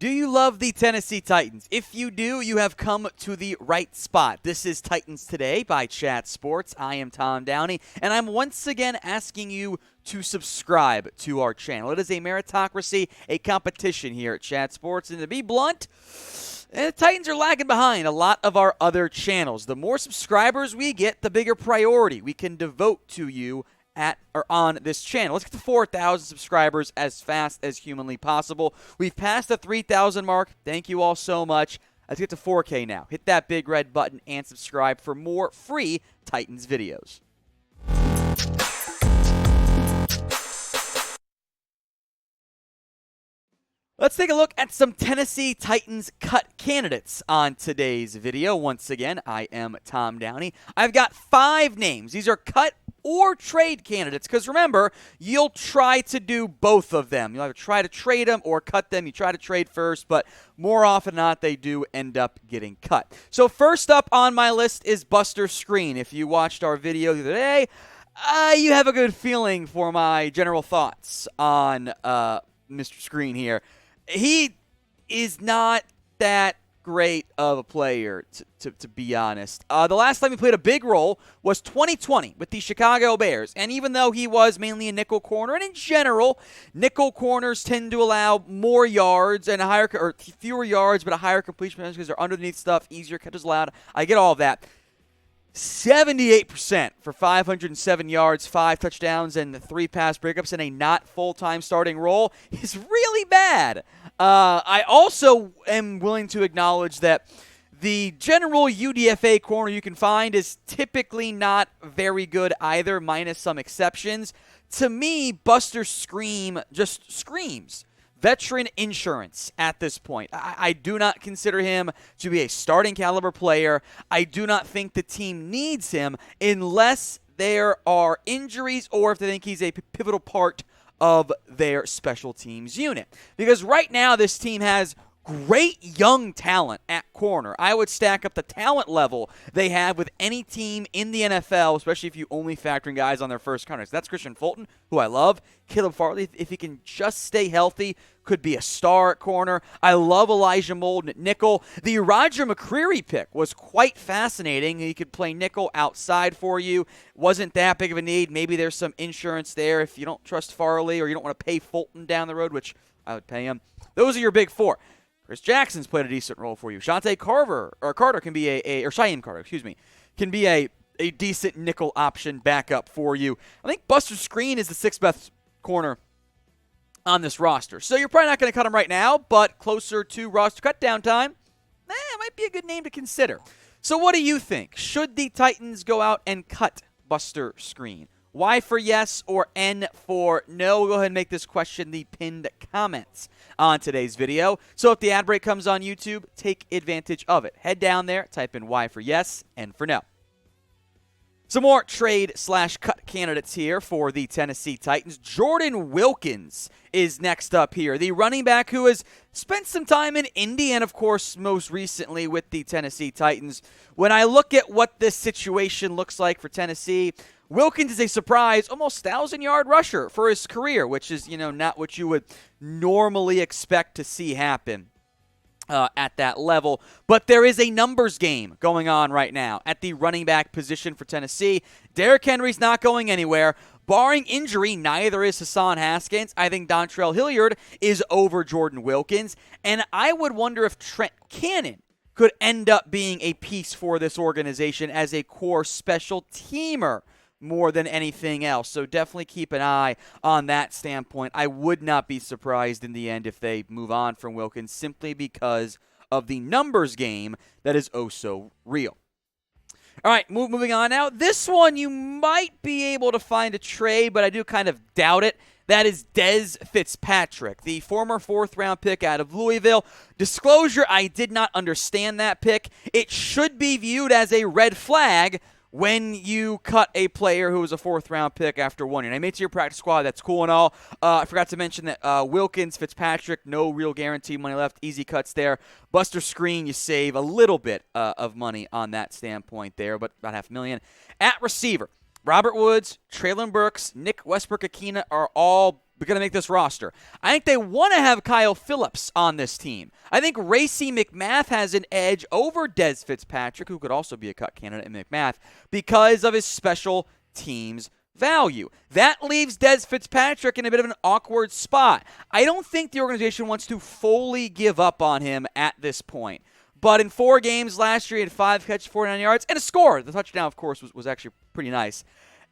Do you love the Tennessee Titans? If you do, you have come to the right spot. This is Titans Today by Chat Sports. I am Tom Downey, and I'm once again asking you to subscribe to our channel. It is a meritocracy, a competition here at Chat Sports, and to be blunt, the Titans are lagging behind a lot of our other channels. The more subscribers we get, the bigger priority we can devote to you at or on this channel. Let's get to 4,000 subscribers as fast as humanly possible. We've passed the 3,000 mark. Thank you all so much. Let's get to 4K now. Hit that big red button and subscribe for more free Titans videos. Let's take a look at some Tennessee Titans cut candidates on today's video. Once again, I am Tom Downey. I've got 5 names. These are cut or trade candidates, because remember, you'll try to do both of them. You'll either try to trade them or cut them. You try to trade first, but more often than not, they do end up getting cut. So first up on my list is Buster Skrine. If you watched our video the other day, you have a good feeling for my general thoughts on Mr. Skrine here. He is not that great of a player, to be honest. The last time he played a big role was 2020 with the Chicago Bears. And even though he was mainly a nickel corner, and in general, nickel corners tend to allow more yards and fewer yards, but a higher completion percentage because they're underneath stuff, easier catches allowed. I get all of that. 78% for 507 yards, 5 touchdowns, and 3 pass breakups in a not full-time starting role is really bad. I also am willing to acknowledge that the general UDFA corner you can find is typically not very good either, minus some exceptions. To me, Buster Skrine just screams veteran insurance at this point. I do not consider him to be a starting caliber player. I do not think the team needs him unless there are injuries or if they think he's a pivotal part of their special teams unit. Because right now this team has great young talent at corner. I would stack up the talent level they have with any team in the NFL, especially if you only factor in guys on their first contracts. That's Christian Fulton, who I love. Caleb Farley, if he can just stay healthy, could be a star at corner. I love Elijah Molden at nickel. The Roger McCreary pick was quite fascinating. He could play nickel outside for you. Wasn't that big of a need. Maybe there's some insurance there if you don't trust Farley or you don't want to pay Fulton down the road, which I would pay him. Those are your big 4. Chris Jackson's played a decent role for you. Carter can be Shyheim Carter, can be a decent nickel option backup for you. I think Buster Skrine is the 6th best corner on this roster. So you're probably not going to cut him right now, but closer to roster cut down time, it might be a good name to consider. So what do you think? Should the Titans go out and cut Buster Skrine? Y for yes or N for no? We'll go ahead and make this question the pinned comments on today's video. So if the ad break comes on YouTube, take advantage of it. Head down there, type in Y for yes, N for no. Some more trade/cut candidates here for the Tennessee Titans. Jordan Wilkins is next up here. The running back who has spent some time in Indy and, of course, most recently with the Tennessee Titans. When I look at what this situation looks like for Tennessee, Wilkins is a surprise, almost 1,000-yard rusher for his career, which is, not what you would normally expect to see happen at that level. But there is a numbers game going on right now at the running back position for Tennessee. Derrick Henry's not going anywhere. Barring injury, neither is Hassan Haskins. I think Dontrell Hilliard is over Jordan Wilkins. And I would wonder if Trent Cannon could end up being a piece for this organization as a core special teamer more than anything else. So definitely keep an eye on that standpoint. I would not be surprised in the end if they move on from Wilkins simply because of the numbers game that is oh so real. All right, moving on now. This one you might be able to find a trade, but I do kind of doubt it. That is Dez Fitzpatrick, the former 4th-round pick out of Louisville. Disclosure, I did not understand that pick. It should be viewed as a red flag when you cut a player who was a 4th-round pick after 1 year. I made it to your practice squad. That's cool and all. I forgot to mention that Wilkins, Fitzpatrick, no real guaranteed money left. Easy cuts there. Buster Skrine, you save a little bit of money on that standpoint there, but about $500,000. At receiver, Robert Woods, Traylon Burks, Nick Westbrook-Akina are all going to make this roster. I think they want to have Kyle Phillips on this team. I think Racey McMath has an edge over Dez Fitzpatrick, who could also be a cut candidate in McMath, because of his special teams value. That leaves Dez Fitzpatrick in a bit of an awkward spot. I don't think the organization wants to fully give up on him at this point. But in 4 games last year, he had 5 catches, 49 yards, and a score. The touchdown, of course, was actually pretty nice.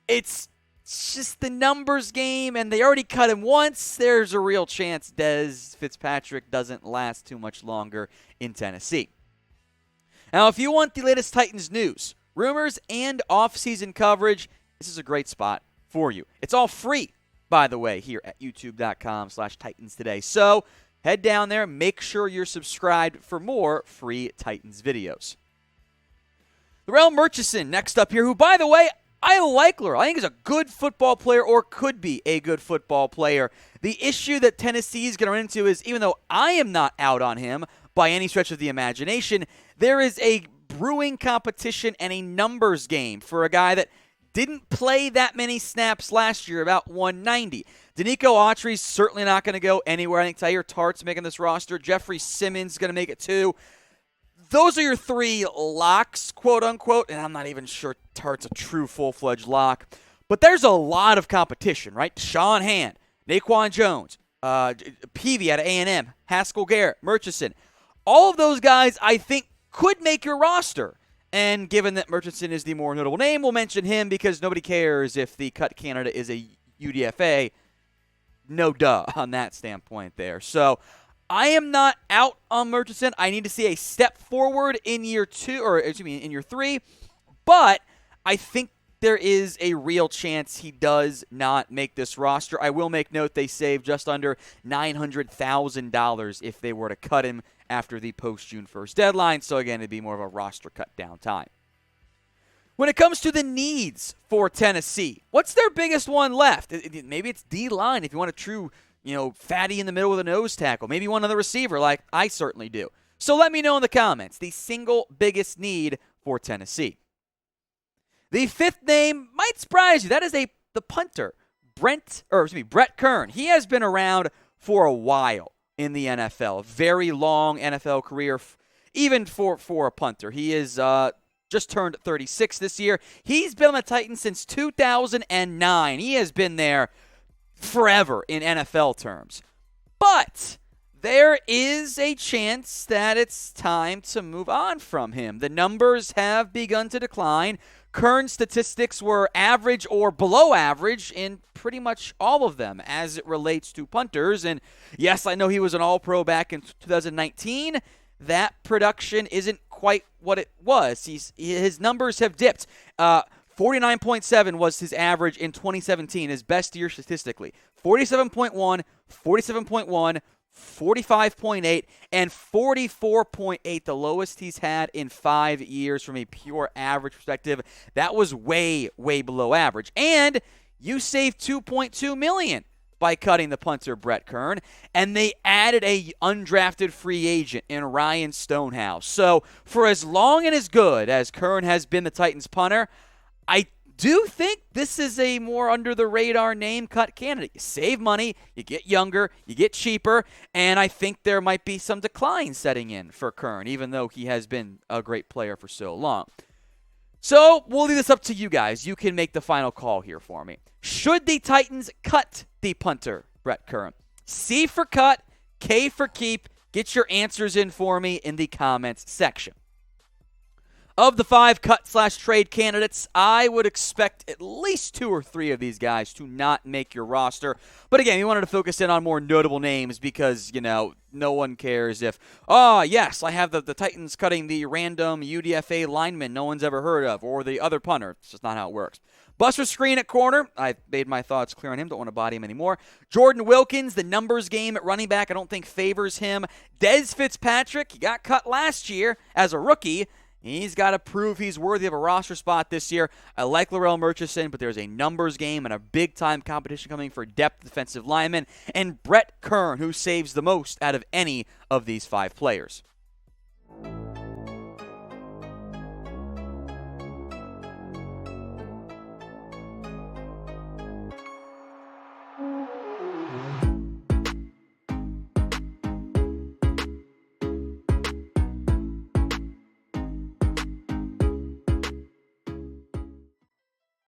It's just the numbers game, and they already cut him once. There's a real chance Dez Fitzpatrick doesn't last too much longer in Tennessee. Now, if you want the latest Titans news, rumors, and off-season coverage, this is a great spot for you. It's all free, by the way, here at youtube.com/Titans Today. So head down there, make sure you're subscribed for more free Titans videos. Laurel Murray next up here, who, by the way, I like Laurel. I think he's a good football player, or could be a good football player. The issue that Tennessee is going to run into is, even though I am not out on him by any stretch of the imagination, there is a brewing competition and a numbers game for a guy that didn't play that many snaps last year, about 190. Danico Autry's certainly not going to go anywhere. I think Tyre Tart's making this roster. Jeffrey Simmons is going to make it too. Those are your 3 locks, quote-unquote, and I'm not even sure Tart's a true full-fledged lock. But there's a lot of competition, right? Deshaun Hand, Naquan Jones, Peavy out of A&M, Haskell Garrett, Murchison. All of those guys, I think, could make your roster. And given that Murchison is the more notable name, we'll mention him because nobody cares if the cut candidate is a UDFA. No duh on that standpoint there. So I am not out on Murchison. I need to see a step forward in year 2, or excuse me, in year 3. But I think there is a real chance he does not make this roster. I will make note they saved just under $900,000 if they were to cut him after the post-June 1st deadline. So again, it'd be more of a roster cut down time. When it comes to the needs for Tennessee, what's their biggest one left? Maybe it's D-line if you want a true, fatty in the middle with a nose tackle. Maybe you want another receiver like I certainly do. So let me know in the comments the single biggest need for Tennessee. The 5th name might surprise you. That is the punter, Bret Kern. He has been around for a while in the NFL. Very long NFL career, even for a punter. He is just turned 36 this year. He's been on the Titans since 2009. He has been there forever in NFL terms. But there is a chance that it's time to move on from him. The numbers have begun to decline. Kern's statistics were average or below average in pretty much all of them as it relates to punters. And yes, I know he was an All-Pro back in 2019. That production isn't quite what it was. His numbers have dipped. 49.7 was his average in 2017, his best year statistically. 47.1, 47.1, 45.8, and 44.8, the lowest he's had in 5 years from a pure average perspective. That was way, way below average. And you saved $2.2 million by cutting the punter Bret Kern, and they added a undrafted free agent in Ryan Stonehouse. So for as long and as good as Kern has been the Titans punter, I do think this is a more under-the-radar name cut candidate. You save money, you get younger, you get cheaper, and I think there might be some decline setting in for Kern, even though he has been a great player for so long. So we'll leave this up to you guys. You can make the final call here for me. Should the Titans cut the punter, Bret Kern? C for cut, K for keep. Get your answers in for me in the comments section. Of the 5 cut/trade candidates, I would expect at least 2 or 3 of these guys to not make your roster. But again, we wanted to focus in on more notable names because, no one cares if, yes, I have the Titans cutting the random UDFA lineman no one's ever heard of, or the other punter. It's just not how it works. Buster Skrine at corner. I've made my thoughts clear on him. Don't want to body him anymore. Jordan Wilkins, the numbers game at running back, I don't think favors him. Dez Fitzpatrick, he got cut last year as a rookie. He's got to prove he's worthy of a roster spot this year. I like Laurel Murray, but there's a numbers game and a big-time competition coming for depth defensive linemen. And Bret Kern, who saves the most out of any of these 5 players.